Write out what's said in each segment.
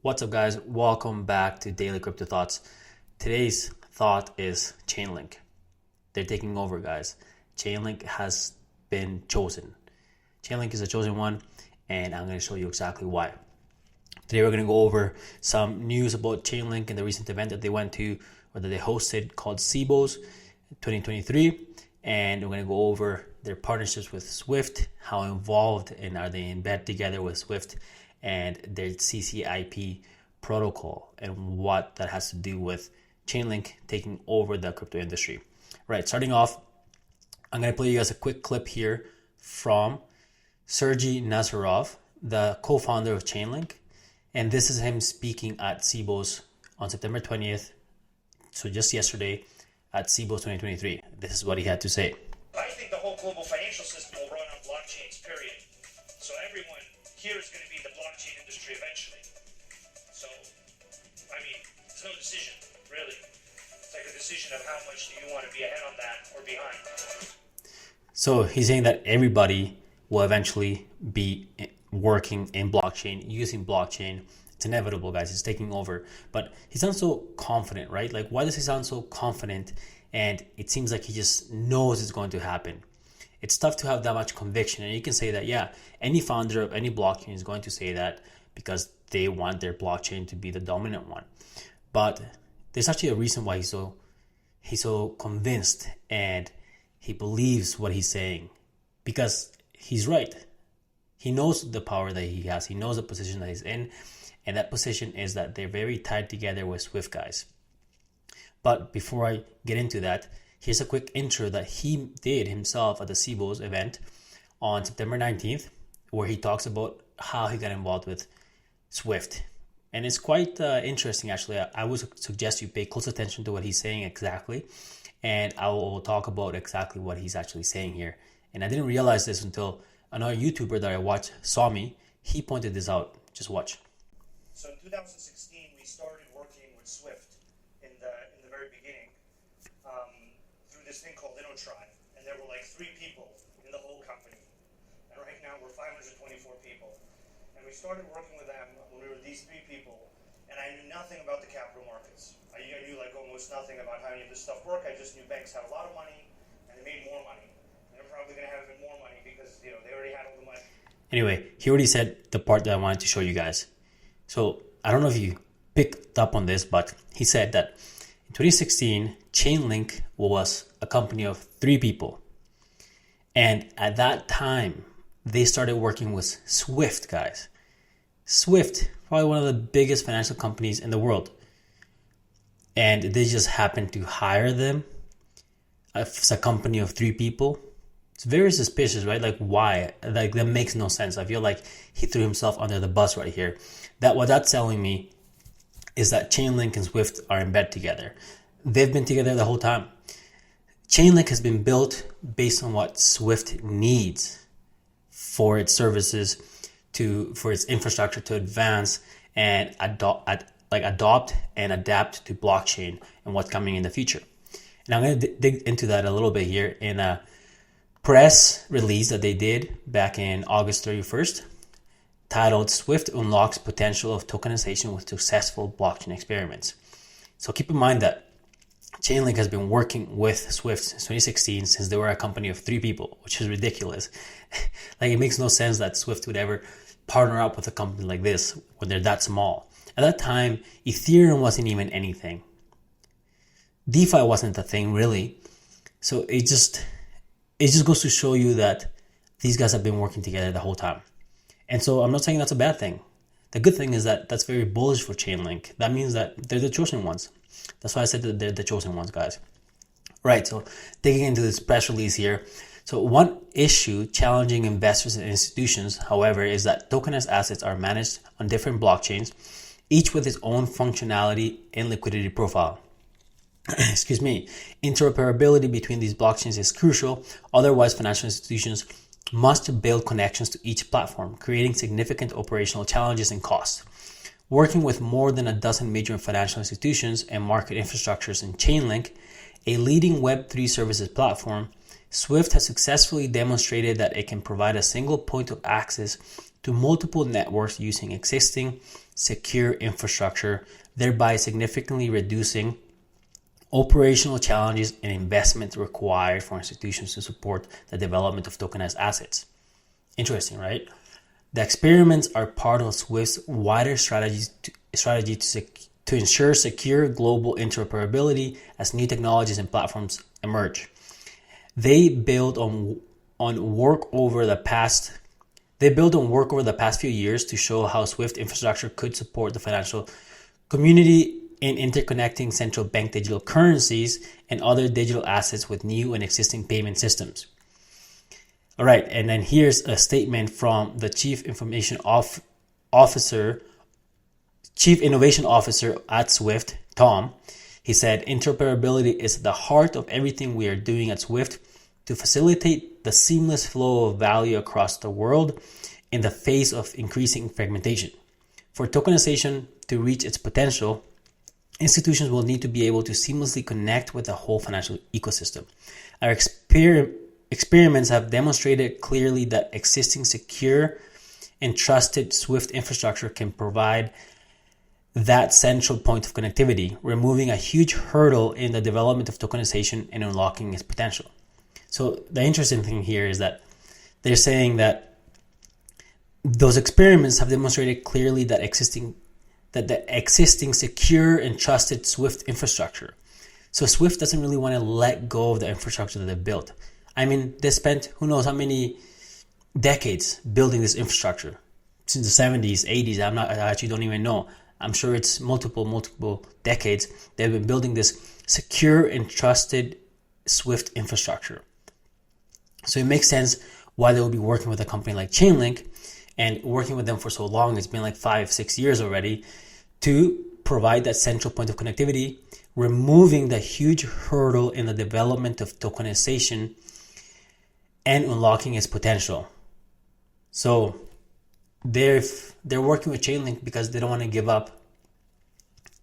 What's up, guys? Welcome back to Daily Crypto Thoughts. Today's thought is Chainlink. They're taking over, guys. Chainlink has been chosen. Chainlink is a chosen one, and I'm going to show you exactly why. Today we're going to go over some news about Chainlink and the recent event that they went to, or that they hosted, called CBOS 2023. And we're going to go over their partnerships with Swift, how involved and are they in bed together with Swift, and their CCIP protocol and what that has to do with Chainlink taking over the crypto industry. Right, starting off, I'm going to play you guys a quick clip here from Sergey Nazarov, the co-founder of Chainlink. And this is him speaking at CBOS on September 20th, so just yesterday at CBOS 2023. This is what he had to say. I think the whole global financial system will run on blockchains, period. So everyone here is going to be in the blockchain industry eventually. So, I mean, it's no decision, really. It's like a decision of how much do you want to be ahead on that or behind. So he's saying that everybody will eventually be working in blockchain, using blockchain. It's inevitable, guys. It's taking over. But he sounds so confident, right? Like, why does he sound so confident? And it seems like he just knows it's going to happen. It's tough to have that much conviction. And you can say that, yeah, any founder of any blockchain is going to say that because they want their blockchain to be the dominant one. But there's actually a reason why he's so convinced and he believes what he's saying, because he's right. He knows the power that he has. He knows the position that he's in. And that position is that they're very tied together with Swift, guys. But before I get into that, here's a quick intro that he did himself at the CBOS event on September 19th, where he talks about how he got involved with Swift. And it's quite interesting, actually. I would suggest you pay close attention to what he's saying exactly. And I will talk about exactly what he's actually saying here. And I didn't realize this until another YouTuber that I watched saw me. He pointed this out. Just watch. So in 2016, we started working with Swift in the very beginning through this thing called Interoperability. And there were like 3 people in the whole company. And right now we're 524 people. And we started working with them when we were these 3 people. And I knew nothing about the capital markets. I knew like almost nothing about how any of this stuff worked. I just knew banks had a lot of money and they made more money. And they're probably going to have even more money because they already had all the money. Anyway, he already said the part that I wanted to show you guys. So I don't know if you picked up on this, but he said that in 2016, Chainlink was a company of 3 people. And at that time, they started working with Swift, guys. Swift, probably one of the biggest financial companies in the world. And they just happened to hire them as a company of 3 people. It's very suspicious, right? Like, why? Like, that makes no sense. I feel like he threw himself under the bus right here. What that's telling me is that Chainlink and Swift are in bed together. They've been together the whole time. Chainlink has been built based on what Swift needs for its services, for its infrastructure to advance and adopt and adapt to blockchain and what's coming in the future. And I'm going to dig into that a little bit here in a press release that they did back in August 31st, titled "Swift Unlocks Potential of Tokenization with Successful Blockchain Experiments." So keep in mind that Chainlink has been working with Swift since 2016, since they were a company of 3 people, which is ridiculous. Like, it makes no sense that Swift would ever partner up with a company like this when they're that small. At that time, Ethereum wasn't even anything. DeFi wasn't a thing, really. So it just goes to show you that these guys have been working together the whole time. And so I'm not saying that's a bad thing. The good thing is that that's very bullish for Chainlink. That means that they're the chosen ones. That's why I said that they're the chosen ones, guys. Right, so digging into this press release here. So one issue challenging investors and institutions, however, is that tokenized assets are managed on different blockchains, each with its own functionality and liquidity profile. Excuse me. Interoperability between these blockchains is crucial. Otherwise, financial institutions must build connections to each platform, creating significant operational challenges and costs. Working with more than a dozen major financial institutions and market infrastructures in Chainlink, a leading Web3 services platform, Swift has successfully demonstrated that it can provide a single point of access to multiple networks using existing secure infrastructure, thereby significantly reducing operational challenges and investment required for institutions to support the development of tokenized assets. Interesting, right? The experiments are part of Swift's wider strategy to ensure secure global interoperability as new technologies and platforms emerge. They build on work over the past few years to show how Swift infrastructure could support the financial community in interconnecting central bank digital currencies and other digital assets with new and existing payment systems. All right, and then here's a statement from the Chief Innovation Officer at Swift, Tom. He said, interoperability is the heart of everything we are doing at Swift to facilitate the seamless flow of value across the world in the face of increasing fragmentation. For tokenization to reach its potential, institutions will need to be able to seamlessly connect with the whole financial ecosystem. Our experiments have demonstrated clearly that existing secure and trusted Swift infrastructure can provide that central point of connectivity, removing a huge hurdle in the development of tokenization and unlocking its potential. So the interesting thing here is that they're saying that those experiments have demonstrated clearly that the existing secure and trusted Swift infrastructure. So Swift doesn't really want to let go of the infrastructure that they built. I mean, they spent who knows how many decades building this infrastructure since the 70s, 80s. I actually don't even know. I'm sure it's multiple decades. They've been building this secure and trusted Swift infrastructure. So it makes sense why they would be working with a company like Chainlink and working with them for so long. It's been like 5-6 years already to provide that central point of connectivity, removing the huge hurdle in the development of tokenization and unlocking its potential. So they're working with Chainlink because they don't want to give up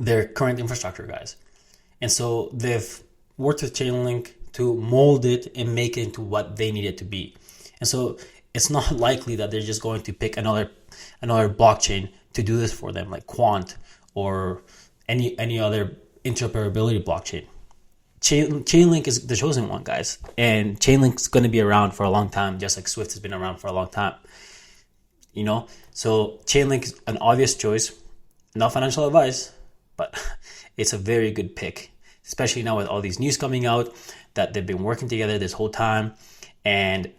their current infrastructure, guys. And so they've worked with Chainlink to mold it and make it into what they need it to be. And so it's not likely that they're just going to pick another blockchain to do this for them, like Quant or any other interoperability blockchain. Chainlink is the chosen one, guys. And Chainlink's going to be around for a long time, just like Swift has been around for a long time. You know, so Chainlink is an obvious choice. Not financial advice, but it's a very good pick, especially now with all these news coming out that they've been working together this whole time and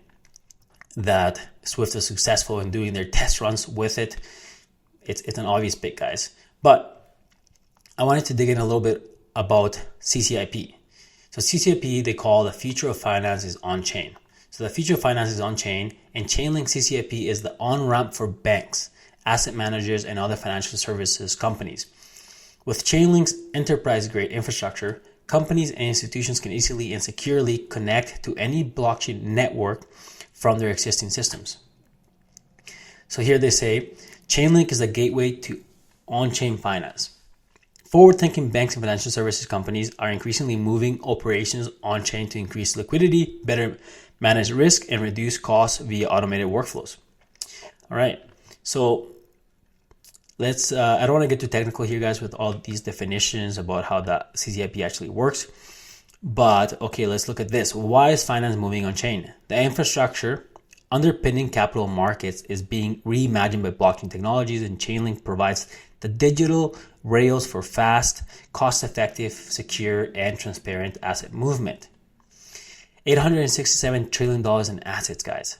that Swift is successful in doing their test runs with it. It's an obvious pick, guys. But I wanted to dig in a little bit about CCIP. So CCIP, they call the future of finance is on-chain. So the future of finance is on-chain, and Chainlink CCIP is the on-ramp for banks, asset managers, and other financial services companies. With Chainlink's enterprise-grade infrastructure, companies and institutions can easily and securely connect to any blockchain network from their existing systems. So here they say, Chainlink is the gateway to on-chain finance. Forward-thinking banks and financial services companies are increasingly moving operations on-chain to increase liquidity, better manage risk, and reduce costs via automated workflows. All right, so let's, I don't want to get too technical here, guys, with all these definitions about how the CCIP actually works. But okay, let's look at this. Why is finance moving on-chain? The infrastructure underpinning capital markets is being reimagined by blockchain technologies, and Chainlink provides the digital rails for fast, cost-effective, secure, and transparent asset movement. $867 trillion in assets, guys.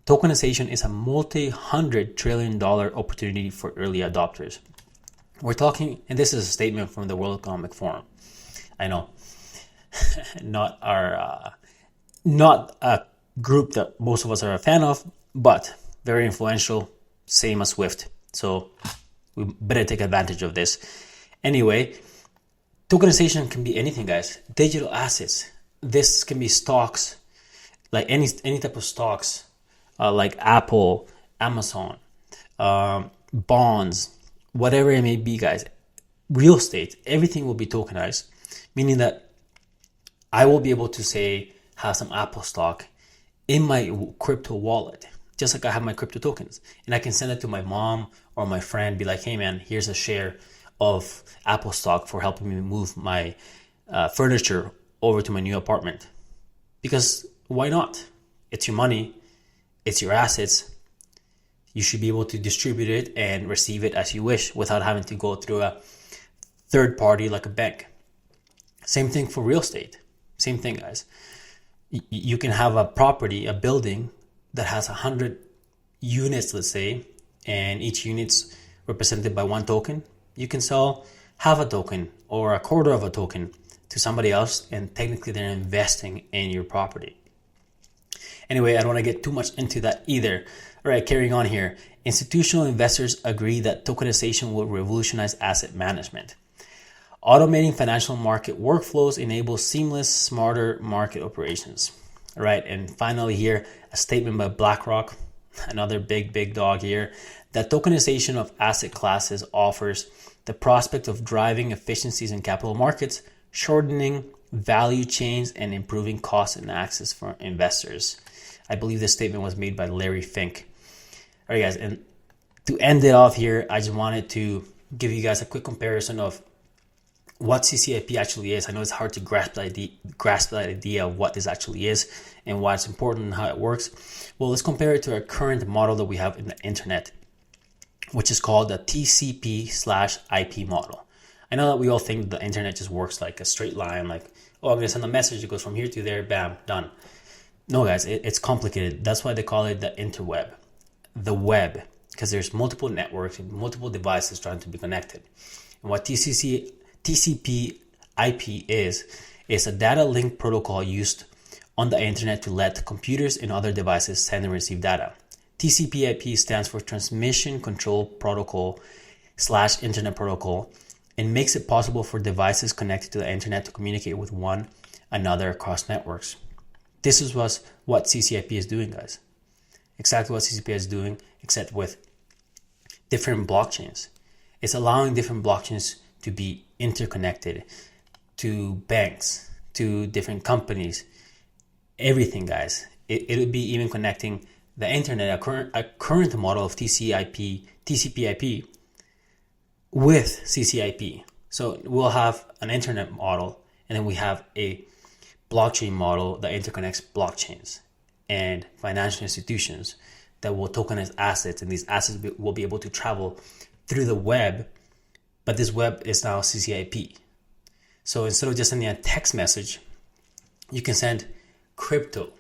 Tokenization is a multi-$100 trillion opportunity for early adopters. We're talking, and this is a statement from the World Economic Forum. I know, not a group that most of us are a fan of, but very influential, same as Swift. So we better take advantage of this. Anyway, tokenization can be anything, guys. Digital assets. This can be stocks, like any type of stocks, like Apple, Amazon, bonds, whatever it may be, guys. Real estate, everything will be tokenized, meaning that I will be able to say have some Apple stock in my crypto wallet. just like I have my crypto tokens. And I can send it to my mom or my friend, be like, hey man, here's a share of Apple stock for helping me move my furniture over to my new apartment. Because why not? It's your money, it's your assets. You should be able to distribute it and receive it as you wish without having to go through a third party like a bank. Same thing for real estate. Same thing, guys. You can have a property, a building that has 100 units, let's say, and each unit's represented by one token. You can sell half a token or a quarter of a token to somebody else, and technically they're investing in your property. Anyway, I don't want to get too much into that either. All right, carrying on here. Institutional investors agree that tokenization will revolutionize asset management. Automating financial market workflows enables seamless, smarter market operations. All right, and finally here, a statement by BlackRock, another big dog here, that tokenization of asset classes offers the prospect of driving efficiencies in capital markets, shortening value chains, and improving cost and access for investors. I believe this statement was made by Larry Fink. All right, guys, and to end it off here, I just wanted to give you guys a quick comparison of what CCIP actually is. I know it's hard to grasp the idea of what this actually is and why it's important and how it works. Well, let's compare it to our current model that we have in the internet, which is called the TCP/IP model. I know that we all think the internet just works like a straight line, like, oh, I'm going to send a message, it goes from here to there, bam, done. No, guys, it's complicated. That's why they call it the interweb, the web, because there's multiple networks and multiple devices trying to be connected. And what TCP/IP is a data link protocol used on the internet to let computers and other devices send and receive data. TCP/IP stands for Transmission Control Protocol / Internet Protocol, and makes it possible for devices connected to the internet to communicate with one another across networks. This is what CCIP is doing, guys. Exactly what CCIP is doing, except with different blockchains. It's allowing different blockchains to be interconnected to banks, to different companies, everything, guys. It would be even connecting the internet, a current model of TCP/IP with CCIP. So we'll have an internet model, and then we have a blockchain model that interconnects blockchains and financial institutions that will tokenize assets, and these assets will be able to travel through the web, but this web is now CCIP. So instead of just sending a text message, you can send crypto,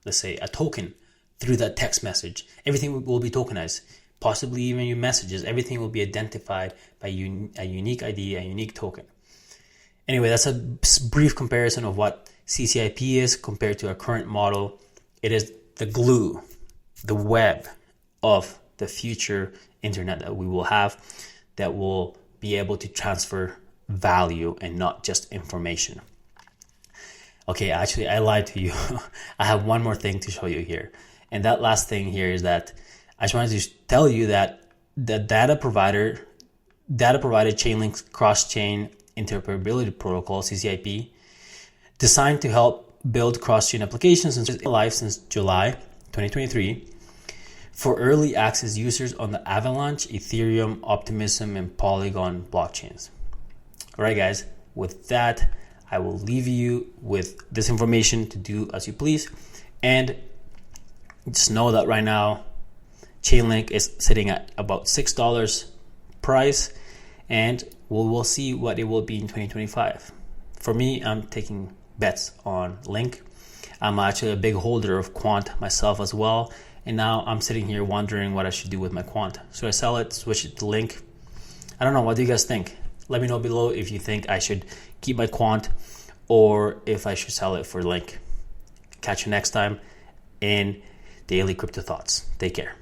let's say a token, through that text message. Everything will be tokenized, possibly even your messages. Everything will be identified by a unique ID, a unique token. Anyway, that's a brief comparison of what CCIP is compared to our current model. It is the glue, the web of the future internet that we will have, that will be able to transfer value and not just information. Okay, actually, I lied to you. I have one more thing to show you here. And that last thing here is that I just wanted to tell you that the data provided Chainlink's cross-chain interoperability protocol, CCIP, designed to help build cross-chain applications and live since July 2023 for early access users on the Avalanche, Ethereum, Optimism, and Polygon blockchains. All right, guys, with that, I will leave you with this information to do as you please. And just know that right now, Chainlink is sitting at about $6 price, and we will see what it will be in 2025. For me, I'm taking bets on Link. I'm actually a big holder of Quant myself as well, and now I'm sitting here wondering what I should do with my Quant. Should I sell it, switch it to Link? I don't know. What do you guys think? Let me know below if you think I should keep my Quant or if I should sell it for Link. Catch you next time in Daily Crypto Thoughts. Take care.